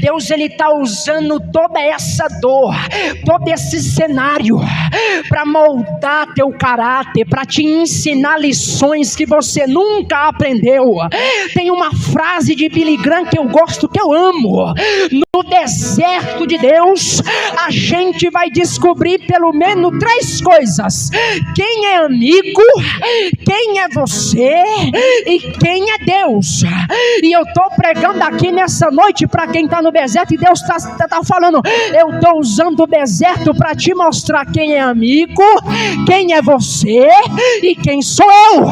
Deus ele está usando toda essa dor, todo esse cenário para moldar teu caráter, para te ensinar lições que você nunca aprendeu. Tem uma frase de Billy Graham que eu gosto, que eu amo. No deserto de Deus, a gente vai descobrir pelo menos 3 coisas: quem é amigo, quem é você e quem é Deus. E eu estou pregando aqui nessa noite para quem está no deserto, e Deus está falando, eu estou usando o deserto para te mostrar quem é amigo, quem é você e quem sou eu.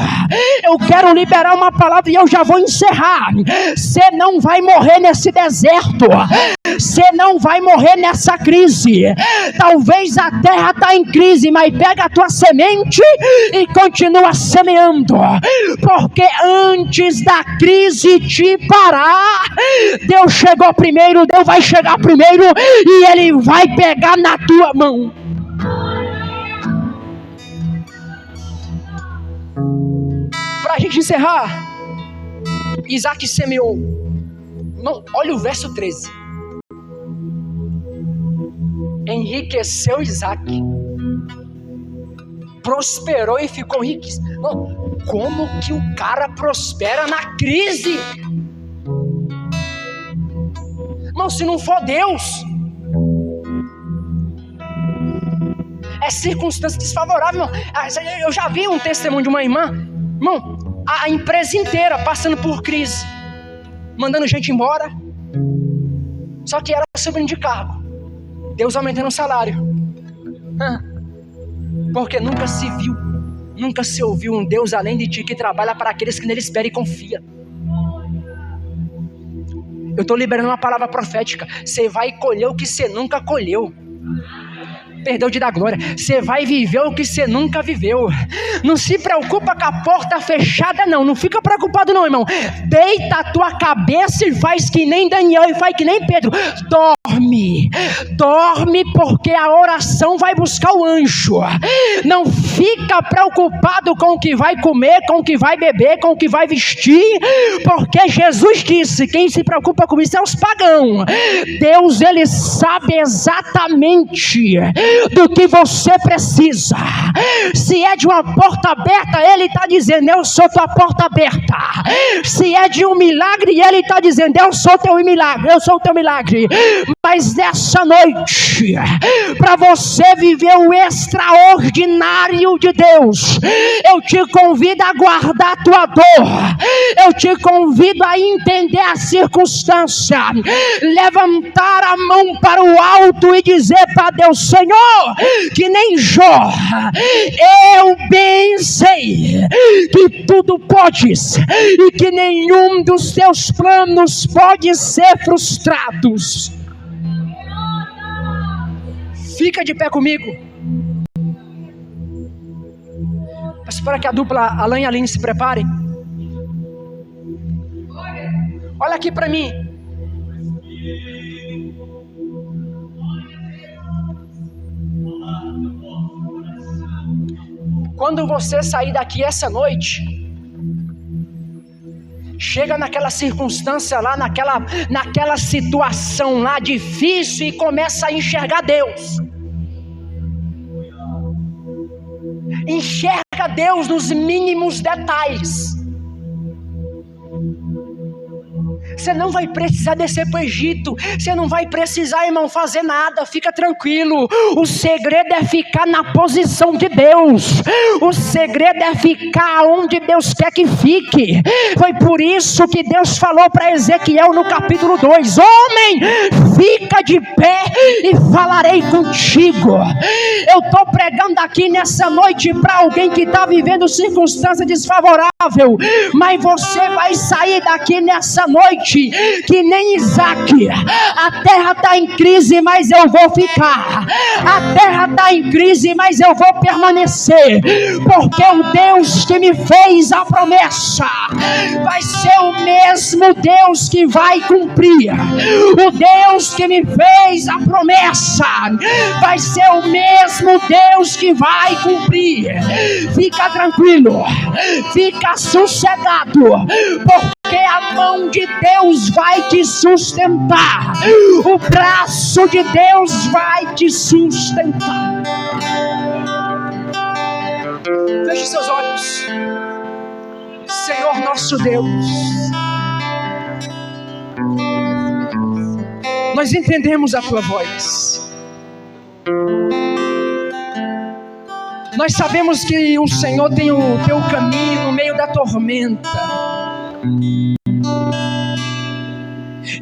Eu quero liberar uma palavra e eu já vou encerrar. Você não vai morrer nesse deserto, você não vai morrer nessa crise. Talvez a terra está em crise, mas pega a tua semente e continua semeando, porque antes da crise te parar, Deus chegou primeiro, Deus vai chegar primeiro e Ele vai pegar na tua mão. Para a gente encerrar, Isaac semeou. Não, olha o verso 13. Enriqueceu Isaac, prosperou e ficou rico. Como que o cara prospera na crise? Irmão, se não for Deus, é circunstância desfavorável, irmão. Eu já vi um testemunho de uma irmã, irmão, a empresa inteira passando por crise, mandando gente embora, só que era subindo de cargo, Deus aumentando o salário. Porque nunca se viu, nunca se ouviu um Deus além de ti que trabalha para aqueles que nele espera e confia. Eu estou liberando uma palavra profética. Você vai colher o que você nunca colheu. Perdeu de dar glória. Você vai viver o que você nunca viveu. Não se preocupa com a porta fechada, não. Não fica preocupado, não, irmão. Deita a tua cabeça e faz que nem Daniel e faz que nem Pedro. Dorme, porque a oração vai buscar o anjo. Não fica preocupado com o que vai comer, com o que vai beber, com o que vai vestir, porque Jesus disse, quem se preocupa com isso é os pagãos. Deus, Ele sabe exatamente do que você precisa. Se é de uma porta aberta, Ele está dizendo, eu sou tua porta aberta. Se é de um milagre, Ele está dizendo, eu sou teu milagre, eu sou o teu milagre. Mas nessa noite, para você viver o extraordinário de Deus, eu te convido a guardar a tua dor, eu te convido a entender a circunstância, levantar a mão para o alto e dizer para Deus, Senhor, que nem Jó, eu bem sei que tudo podes e que nenhum dos teus planos pode ser frustrados. Fica de pé comigo. Mas para que a dupla Alan e Aline se preparem. Olha aqui para mim. Quando você sair daqui essa noite, chega naquela circunstância lá, naquela situação lá difícil, e começa a enxergar Deus. Enxerga Deus nos mínimos detalhes. Você não vai precisar descer para o Egito. Você não vai precisar, irmão, fazer nada. Fica tranquilo. O segredo é ficar na posição de Deus. O segredo é ficar onde Deus quer que fique. Foi por isso que Deus falou para Ezequiel no capítulo 2: homem, fica de pé e falarei contigo. Eu estou pregando aqui nessa noite para alguém que está vivendo circunstância desfavorável, mas você vai sair daqui nessa noite que nem Isaac. A terra está em crise, mas eu vou ficar. A terra está em crise, mas eu vou permanecer, porque o Deus que me fez a promessa vai ser o mesmo Deus que vai cumprir. O Deus que me fez a promessa vai ser o mesmo Deus que vai cumprir. Fica tranquilo, fica sossegado, porque a mão de Deus vai te sustentar. O braço de Deus vai te sustentar. Feche seus olhos. Senhor nosso Deus, nós entendemos a Tua voz. Nós sabemos que o Senhor tem o Teu caminho no meio da tormenta.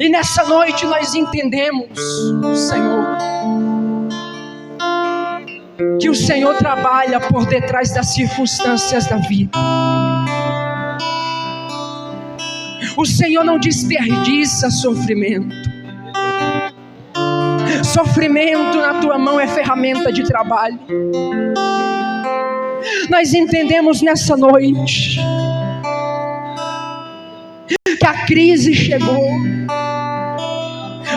E nessa noite nós entendemos, Senhor, que o Senhor trabalha por detrás das circunstâncias da vida. O Senhor não desperdiça sofrimento. Sofrimento na Tua mão é ferramenta de trabalho. Nós entendemos nessa noite que a crise chegou,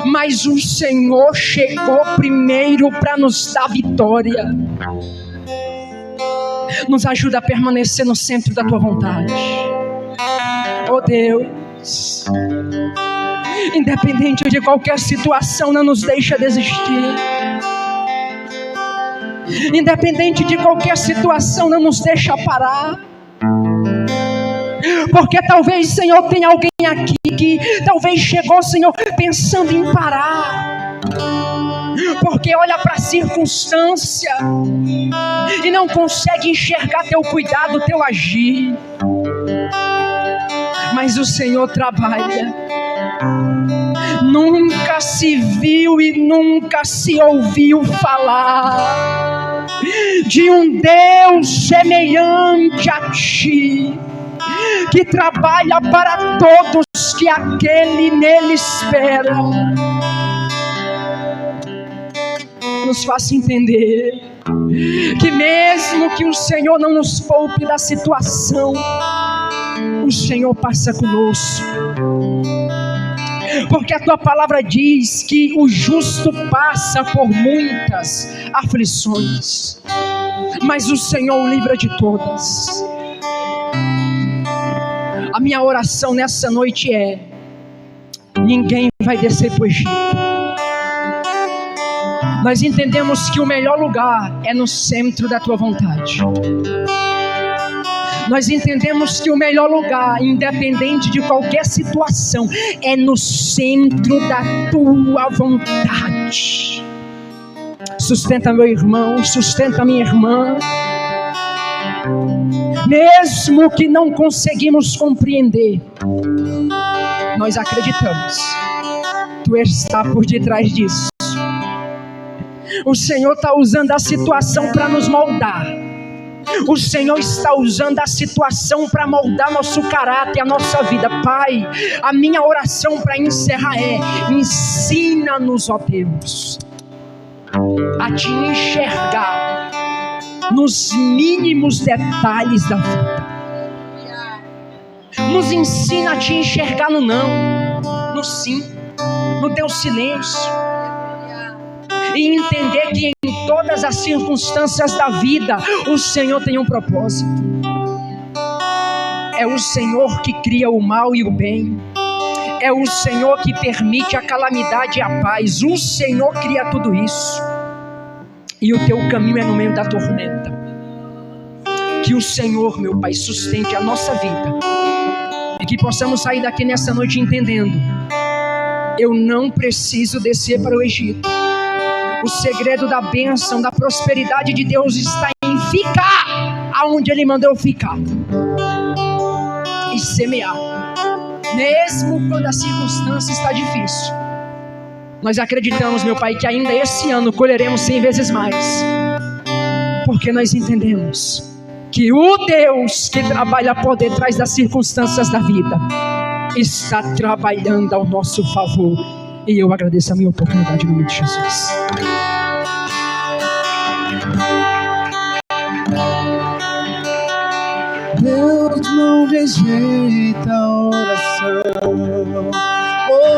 mas o Senhor chegou primeiro para nos dar vitória. Nos ajuda a permanecer no centro da Tua vontade. Oh Deus, independente de qualquer situação, não nos deixa desistir. Independente de qualquer situação, não nos deixa parar. Porque talvez, Senhor, tenha alguém aqui que talvez chegou, Senhor, pensando em parar, porque olha para a circunstância e não consegue enxergar Teu cuidado, Teu agir. Mas o Senhor trabalha. Nunca se viu e nunca se ouviu falar de um Deus semelhante a Ti, que trabalha para todos que aquele nele espera. Nos faça entender que mesmo que o Senhor não nos poupe da situação, o Senhor passa conosco. Porque a Tua palavra diz que o justo passa por muitas aflições, mas o Senhor o livra de todas. A minha oração nessa noite é: ninguém vai descer para o Egito. Nós entendemos que o melhor lugar é no centro da Tua vontade. Nós entendemos que o melhor lugar, independente de qualquer situação, é no centro da Tua vontade. Sustenta meu irmão, sustenta minha irmã. Mesmo que não conseguimos compreender, nós acreditamos. Tu está por detrás disso. O Senhor está usando a situação para nos moldar. O Senhor está usando a situação para moldar nosso caráter, a nossa vida. Pai, a minha oração para encerrar é: ensina-nos, ó Deus, a Te enxergar nos mínimos detalhes da vida. Nos ensina a Te enxergar no não. no sim, no teu silêncio, e entender que em todas as circunstâncias da vida o Senhor tem um propósito. É o Senhor que cria o mal e o bem. É o Senhor que permite a calamidade e a paz. O Senhor cria tudo isso. E o teu caminho é no meio da tormenta. Que o Senhor, meu Pai, sustente a nossa vida. E que possamos sair daqui nessa noite entendendo: eu não preciso descer para o Egito. O segredo da bênção, da prosperidade de Deus está em ficar aonde Ele mandou eu ficar. E semear. Mesmo quando a circunstância está difícil. Nós acreditamos, meu Pai, que ainda esse ano colheremos 100 vezes mais. Porque nós entendemos que o Deus que trabalha por detrás das circunstâncias da vida está trabalhando ao nosso favor. E eu agradeço a minha oportunidade no nome de Jesus. Deus não rejeita a oração.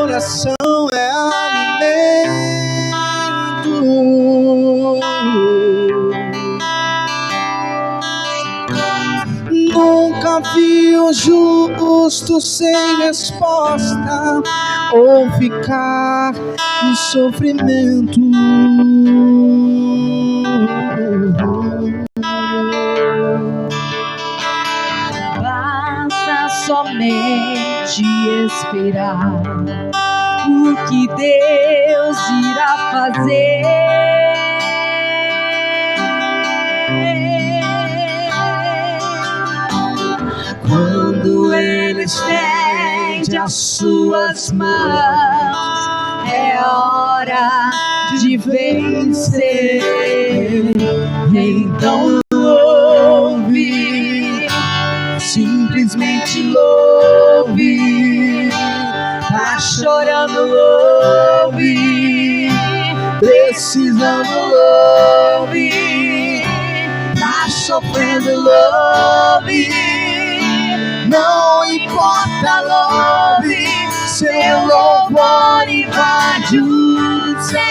Oração é alimento. Nunca vi o justo sem resposta ou ficar no sofrimento. Basta somente esperar o que Deus irá fazer. Quando Ele estende as suas mãos, é hora de vencer. Então louve, simplesmente louve. Tá chorando, louve. Precisando, louve. Tá sofrendo, louve. Não importa, louve. Seu louvor invade o céu.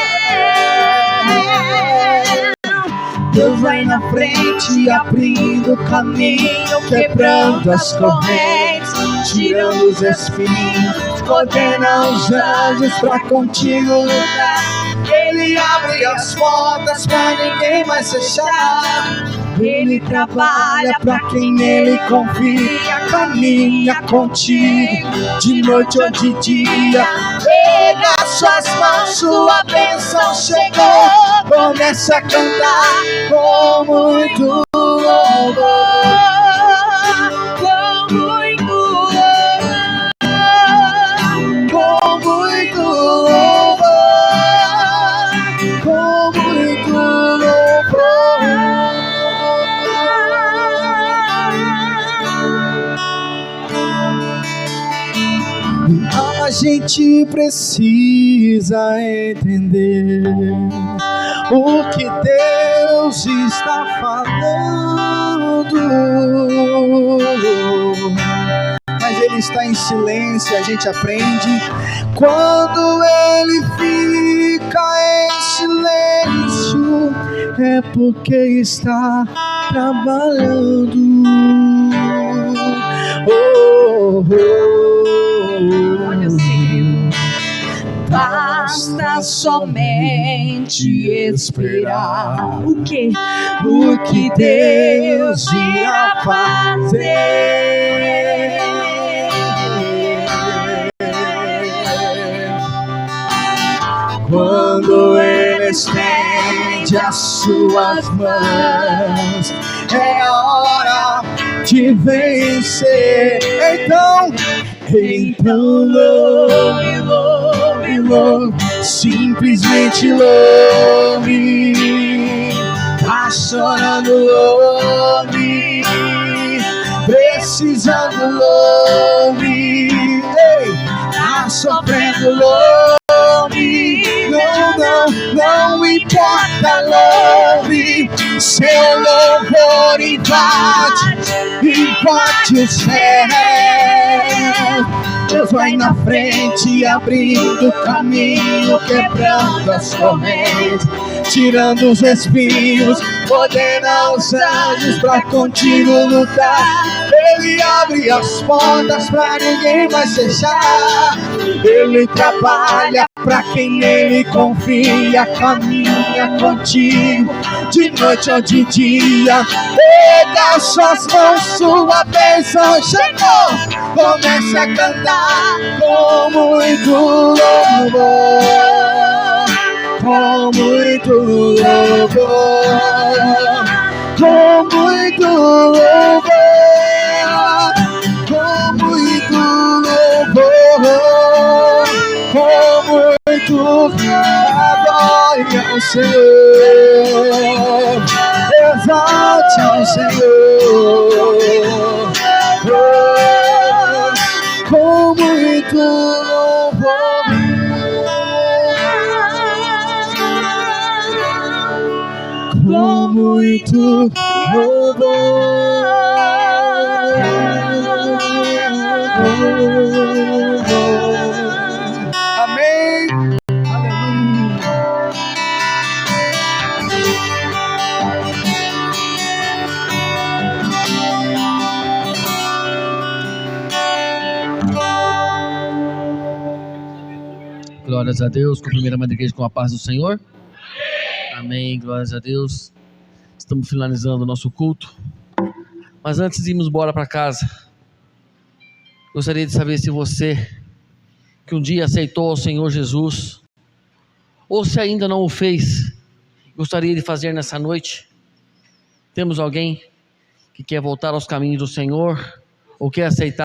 Deus vai na frente, abrindo o caminho, quebrando as correntes, tirando os espinhos, ordena os anjos pra contigo lutar. Ele abre as portas pra ninguém mais fechar. Ele trabalha pra quem nele confia, caminha contigo, de noite ou de dia. Pega suas mãos, sua bênção chegou. Começa a cantar com muito louvor. Com muito louvor. Com muito louvor. Com muito louvor. A gente precisa entender o que Deus está falando, mas Ele está em silêncio. A gente aprende quando Ele fica em silêncio, é porque está trabalhando. Olha o segredo. Basta somente esperar o que Deus irá fazer. Quando Ele estende as suas mãos, é a hora de vencer. Então louve, louve, louve, simplesmente louve. Tá chorando, louve. Precisando, louve. Tá sofrendo, louve. Não importa, louve. invade, seu louvor invade os céus. Deus vai na frente, abrindo caminho, quebrando as correntes, tirando os espinhos, ordena os anjos pra contigo lutar. Ele abre as portas pra ninguém mais fechar. Ele trabalha pra quem nele confia, caminha contigo de noite ou de dia. Pega as suas mãos, sua bênção chegou. Comece a cantar com muito louvor, com muito louvor, com muito louvor, com muito louvor, com muito adore ao Senhor, exalte ao Senhor, com muito louvor, com muito louvor. Amém. Aleluia. Glórias a Deus. Cumprimento a igreja com a paz do Senhor. Amém. Glórias a Deus. Estamos finalizando o nosso culto. Mas antes de irmos embora para casa, gostaria de saber se você que um dia aceitou o Senhor Jesus, ou se ainda não o fez, gostaria de fazer nessa noite. Temos alguém que quer voltar aos caminhos do Senhor, ou quer aceitar